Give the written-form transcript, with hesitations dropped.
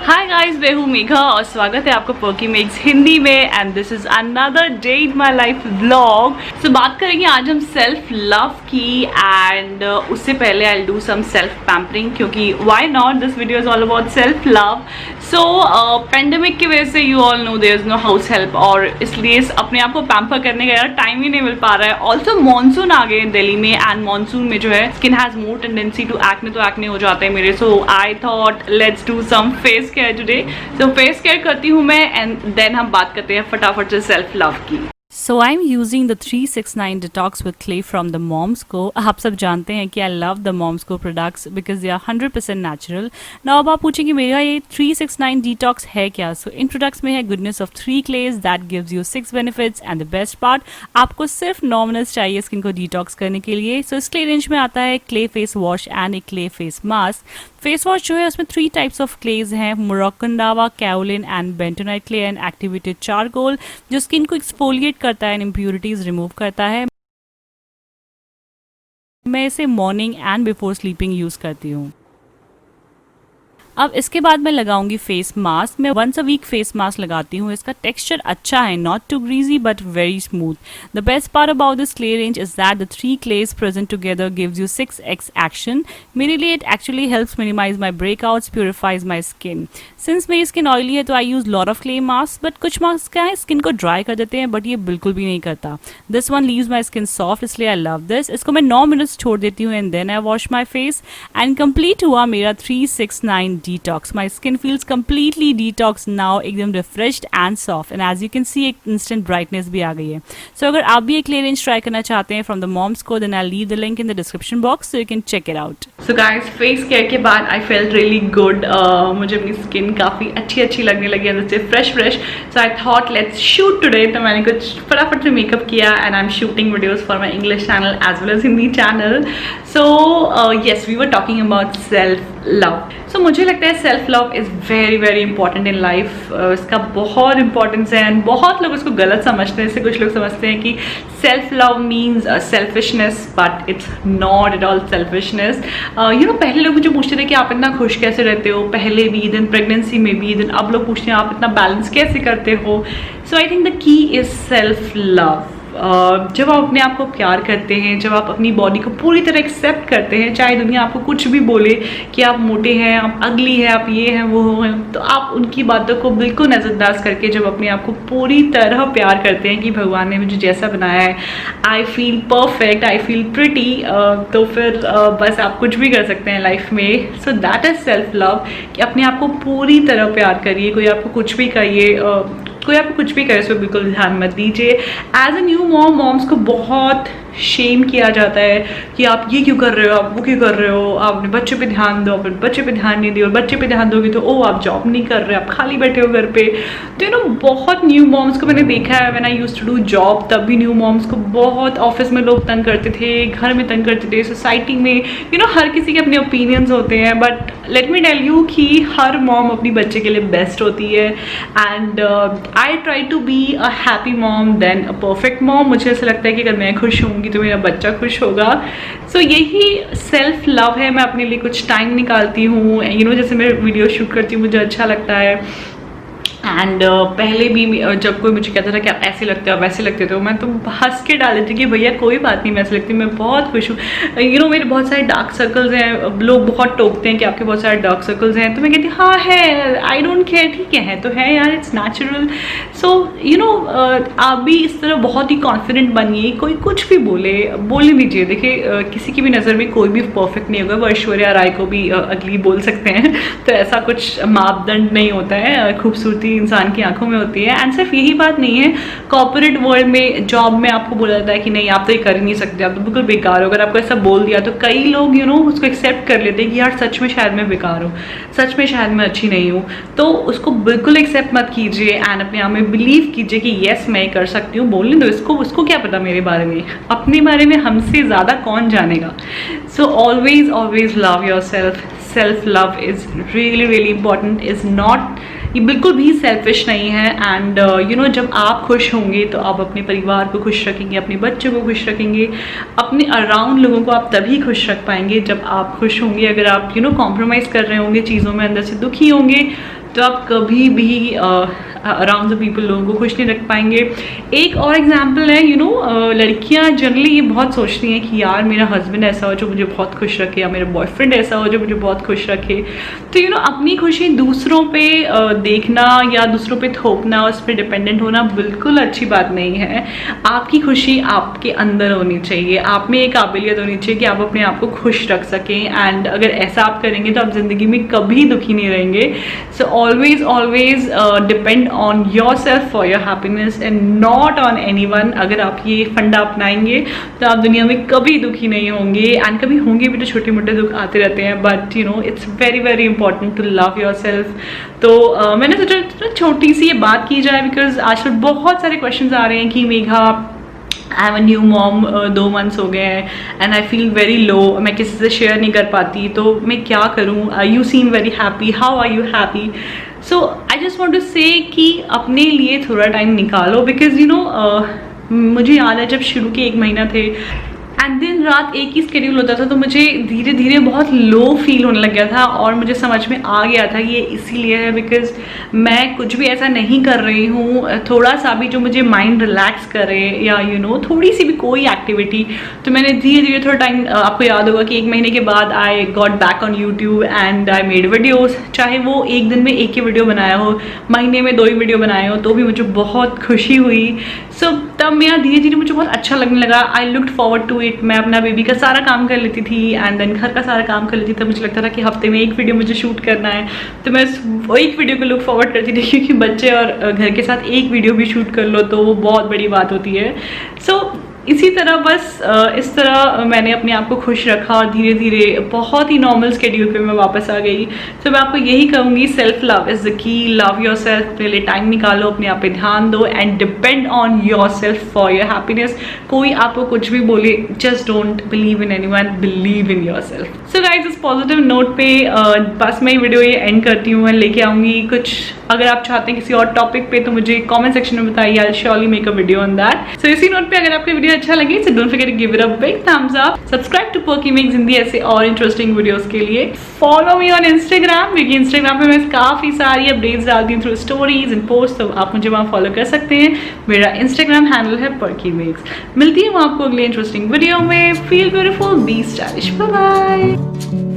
Hi guys, मैं हूँ मेघा और स्वागत है आपका पर्की मेक्स हिंदी में and this is another day in my life vlog. So बात करेंगे आज हम सेल्फ लव की एंड उससे पहले I will do some self pampering क्योंकि why not, this video is all about self love. So pandemic की वजह से you all know there is no house help और इसलिए अपने आप को पैम्पर करने का यार टाइम ही नहीं मिल पा रहा है। ऑल्सो मानसून आ गए दिल्ली में एंड मानसून में जो है skin has more tendency to acne, तो एक्ने हो जाते हैं मेरे। So I thought let's do some face care today. So face care करती हूँ मैं एंड देन हम बात करते हैं फटाफट से सेल्फ लव की। So I'm using the 369 Detox with Clay from the Momsco। आप सब जानते हैं कि I love the Momsco products because they are 100% natural। Now अब आप पूछेंगे मेरा ये 369 Detox है क्या? So इन products में है goodness of 3 clays that gives you 6 benefits and the best part, आपको सिर्फ 9 मिनट्स चाहिए स्किन को डिटॉक्स करने के लिए। So इस clay रेंज में आता है clay face wash and एक clay face mask। Face wash जो है उसमें 3 टाइप्स ऑफ क्लेज हैं, Moroccan lava, kaolin and bentonite clay and activated charcoal, जो स्किन को एक्सफोलिएट करता है एंड इम्प्यूरिटीज रिमूव करता है। मैं इसे morning and before sleeping use करती हूँ। अब इसके बाद मैं लगाऊंगी फेस मास्क। मैं once a week face mask लगाती हूँ। इसका टेक्सचर अच्छा है, not too greasy but very smooth. The best part about this clay range is that the 3 clays present together gives you 6x action. मेरे लिए it actually helps minimize my breakouts, purifies my skin. Since मेरी skin oily है तो I use lot of clay mask, but कुछ mask क्या है skin को dry कर देते हैं, बट ये बिल्कुल भी नहीं करता। This one leaves my skin soft, इसलिए आई लव दिस। इसको मैं 9 मिनट्स छोड़ देती हूँ and then I wash my face and complete हुआ मेरा 369 detox। My skin feels completely detoxed now, एकदम refreshed and soft and as you can see एक instant brightness भी आ गई है। So अगर आप भी एक क्ले रेंज ट्राई करना चाहते हैं from the Momsco, then I'll leave the link in the description box so you can check it out। So guys, face care के बाद I felt really good। मुझे अपनी स्किन काफ़ी अच्छी लगने लगी अंदर से, fresh. So I thought let's shoot today। तो मैंने कुछ फटाफट से मेकअप किया and I'm shooting videos for my English channel as well as Hindi channel। So yes, we were talking about self love। So मुझे लगता है self love is very important in life. इसका बहुत इंपॉर्टेंस है and बहुत लोग इसको गलत समझते हैं। जैसे कुछ लोग समझते हैं कि self love means selfishness, but it's not at all selfishness. पहले लोग मुझे पूछते थे कि आप इतना खुश कैसे रहते हो, पहले भी दिन प्रेगनेंसी में भी दिन, अब लोग पूछते हैं आप इतना बैलेंस कैसे करते हो। So I think the key is self love. जब आप अपने आप को प्यार करते हैं, जब आप अपनी बॉडी को पूरी तरह एक्सेप्ट करते हैं, चाहे दुनिया आपको कुछ भी बोले कि आप मोटे हैं, आप अगली हैं, आप ये हैं वो हैं, तो आप उनकी बातों को बिल्कुल नज़रअंदाज करके जब अपने आप को पूरी तरह प्यार करते हैं कि भगवान ने मुझे जैसा बनाया है, I feel perfect, I feel pretty, तो फिर बस आप कुछ भी कर सकते हैं लाइफ में। So that is self love कि अपने आप को पूरी तरह प्यार करिए। कोई आपको कुछ भी कहिए, कोई आपको कुछ भी करे, इसको बिल्कुल ध्यान मत दीजिए। एज अ न्यू मॉम्स को बहुत शेम किया जाता है कि आप ये क्यों कर रहे हो, आप वो क्यों कर रहे हो, आप अपने बच्चे पे ध्यान दो, फिर बच्चे पे ध्यान नहीं दिए और बच्चे पे ध्यान दोगे तो ओ आप जॉब नहीं कर रहे, आप खाली बैठे हो घर पे। तो बहुत न्यू मॉम्स को मैंने देखा है। When I used to do job तब भी न्यू मॉम्स को बहुत ऑफिस में लोग तंग करते थे, घर में तंग करते थे, सोसाइटी में हर किसी के अपने ओपिनियंस होते हैं। But let me tell you कि हर मॉम अपनी बच्चे के लिए बेस्ट होती है and I try to be a happy mom than a perfect mom. मुझे ऐसा लगता है कि अगर मैं खुश हूँ तो मेरा बच्चा खुश होगा। सो यही सेल्फ लव है। मैं अपने लिए कुछ टाइम निकालती हूँ, जैसे मैं वीडियो शूट करती हूँ मुझे अच्छा लगता है एंड पहले भी जब कोई मुझे कहता था कि आप ऐसे लगते हो वैसे लगते हो, मैं तो हंस के डाल देती कि भैया कोई बात नहीं, मैं ऐसे लगती हूँ, मैं बहुत खुश हूँ। मेरे बहुत सारे डार्क सर्कल्स हैं, लोग बहुत टोकते हैं कि आपके बहुत सारे डार्क सर्कल्स हैं, तो मैं कहती हूँ हाँ है, आई डोंट केयर, ठीक है तो है यार, इट्स नेचुरल। सो आप भी इस तरह बहुत ही कॉन्फिडेंट बनिए। कोई कुछ भी बोलने दीजिए। देखिए किसी की भी नज़र में कोई भी परफेक्ट नहीं होगा। वो ऐश्वर्या राय को भी अगली बोल सकते हैं, तो ऐसा कुछ मापदंड नहीं होता है। खूबसूरती इंसान की आंखों में होती है। एंड सिर्फ यही बात नहीं है, कॉर्पोरेट वर्ल्ड में जॉब में आपको बोला जाता है कि नहीं आप तो ये कर ही नहीं सकते, आप तो बिल्कुल बेकार हो। अगर आपको ऐसा बोल दिया तो कई लोग उसको एक्सेप्ट कर लेते हैं कि यार सच में शायद मैं बेकार हूँ, सच में शायद मैं अच्छी नहीं हूँ। तो उसको बिल्कुल एक्सेप्ट मत कीजिए एंड अपने आप में बिलीव कीजिए कि येस मैं कर सकती हूँ। बोलने दो उसको क्या पता मेरे बारे में, अपने बारे में हमसे ज़्यादा कौन जानेगा। So always love your self. Self love is really important, is not, ये बिल्कुल भी सेल्फिश नहीं है। एंड जब आप खुश होंगे तो आप अपने परिवार को खुश रखेंगे, अपने बच्चों को खुश रखेंगे, अपने अराउंड लोगों को आप तभी खुश रख पाएंगे जब आप खुश होंगे। अगर आप कॉम्प्रोमाइज़ कर रहे होंगे चीज़ों में, अंदर से दुखी होंगे, तो आप कभी भी अराउंड द पीपल लोगों को खुश नहीं रख पाएंगे। एक और एग्जांपल है, लड़कियां जनरली ये बहुत सोचती हैं कि यार मेरा हस्बैंड ऐसा हो जो मुझे बहुत खुश रखे, या मेरा बॉयफ्रेंड ऐसा हो जो मुझे बहुत खुश रखे। तो अपनी खुशी दूसरों पे देखना या दूसरों पे थोपना, उस पर डिपेंडेंट होना बिल्कुल अच्छी बात नहीं है। आपकी खुशी आपके अंदर होनी चाहिए, आप में एक काबिलियत होनी चाहिए कि आप अपने आप को खुश रख सकें। एंड अगर ऐसा आप करेंगे तो आप ज़िंदगी में कभी दुखी नहीं रहेंगे। So always depend on your self for your happiness and not on anyone. अगर आप ये फंडा अपनाएंगे तो आप दुनिया में कभी दुखी नहीं होंगे। एंड कभी होंगे भी तो छोटे मोटे दुख आते रहते हैं, but it's very very important to love yourself. तो मैंने सोचा छोटी सी ये बात की जाए, बिकॉज आजकल बहुत सारे क्वेश्चन आ रहे हैं कि Megha I am a new mom, 2 months हो गए हैं and I feel very low, मैं किसी से शेयर नहीं कर पाती, तो मैं क्या करूँ? You seem very happy, how are you happy? So I just want to say कि अपने लिए थोड़ा टाइम निकालो, बिकॉज मुझे याद है जब शुरू के 1 महीना थे एंड दिन रात एक ही स्केड्यूल होता था, तो मुझे धीरे धीरे बहुत लो फील होने लग गया था। और मुझे समझ में आ गया था कि ये इसीलिए है बिकॉज मैं कुछ भी ऐसा नहीं कर रही हूँ, थोड़ा सा भी जो मुझे माइंड रिलैक्स करे या थोड़ी सी भी कोई एक्टिविटी। तो मैंने धीरे धीरे थोड़ा टाइम, आपको याद होगा कि 1 महीने के बाद I got back on YouTube and I made videos. चाहे वो एक दिन में एक ही वीडियो बनाया हो, महीने में 2 ही वीडियो बनाए हो, तो भी मुझे बहुत खुशी हुई। सो तब मेरा धीरे धीरे मुझे बहुत अच्छा लगने लगा। I looked forward to it. मैं अपना बेबी का सारा काम कर लेती थी एंड देन घर का सारा काम कर लेती थी। मुझे लगता था कि हफ्ते में 1 वीडियो मुझे शूट करना है, तो मैं वो 1 वीडियो को लुक फॉरवर्ड करती थी, क्योंकि बच्चे और घर के साथ 1 वीडियो भी शूट कर लो तो वो बहुत बड़ी बात होती है। सो इसी तरह बस इस तरह मैंने अपने आप को खुश रखा और धीरे धीरे बहुत ही नॉर्मल स्केड्यूल पे मैं वापस आ गई। तो मैं आपको यही कहूँगी, self love is the key. Love your self, अपने लिए टाइम निकालो, अपने आप पे ध्यान दो and depend on your self for your happiness. कोई आपको कुछ भी बोले, just don't believe in anyone, believe in your self. So guys, इस पॉजिटिव नोट पे बस मैं वीडियो ये एंड करती हूँ। मैं लेके आऊँगी कुछ, अगर आप चाहते हैं किसी और टॉपिक पे तो मुझे कॉमेंट सेक्शन में बताइए, I will surely make a video on that. So इसी नोट पे अगर आपको वीडियो अच्छा लगे so don't forget to give it a big thumbs up, subscribe to Perky Makes Hindi ऐसे और इंटरेस्टिंग वीडियोस के लिए। फॉलो मी ऑन इंस्टाग्राम, क्योंकि इंस्टाग्राम पे मैं काफ़ी सारी अपडेट्स डालती हूँ थ्रू स्टोरीज एंड पोस्ट, तो आप मुझे वहाँ फॉलो कर सकते हैं। मेरा इंस्टाग्राम हैंडल है Perky Makes। मिलती है वहाँ आपको अगले इंटरेस्टिंग वीडियो में। Feel beautiful, be stylish, bye bye.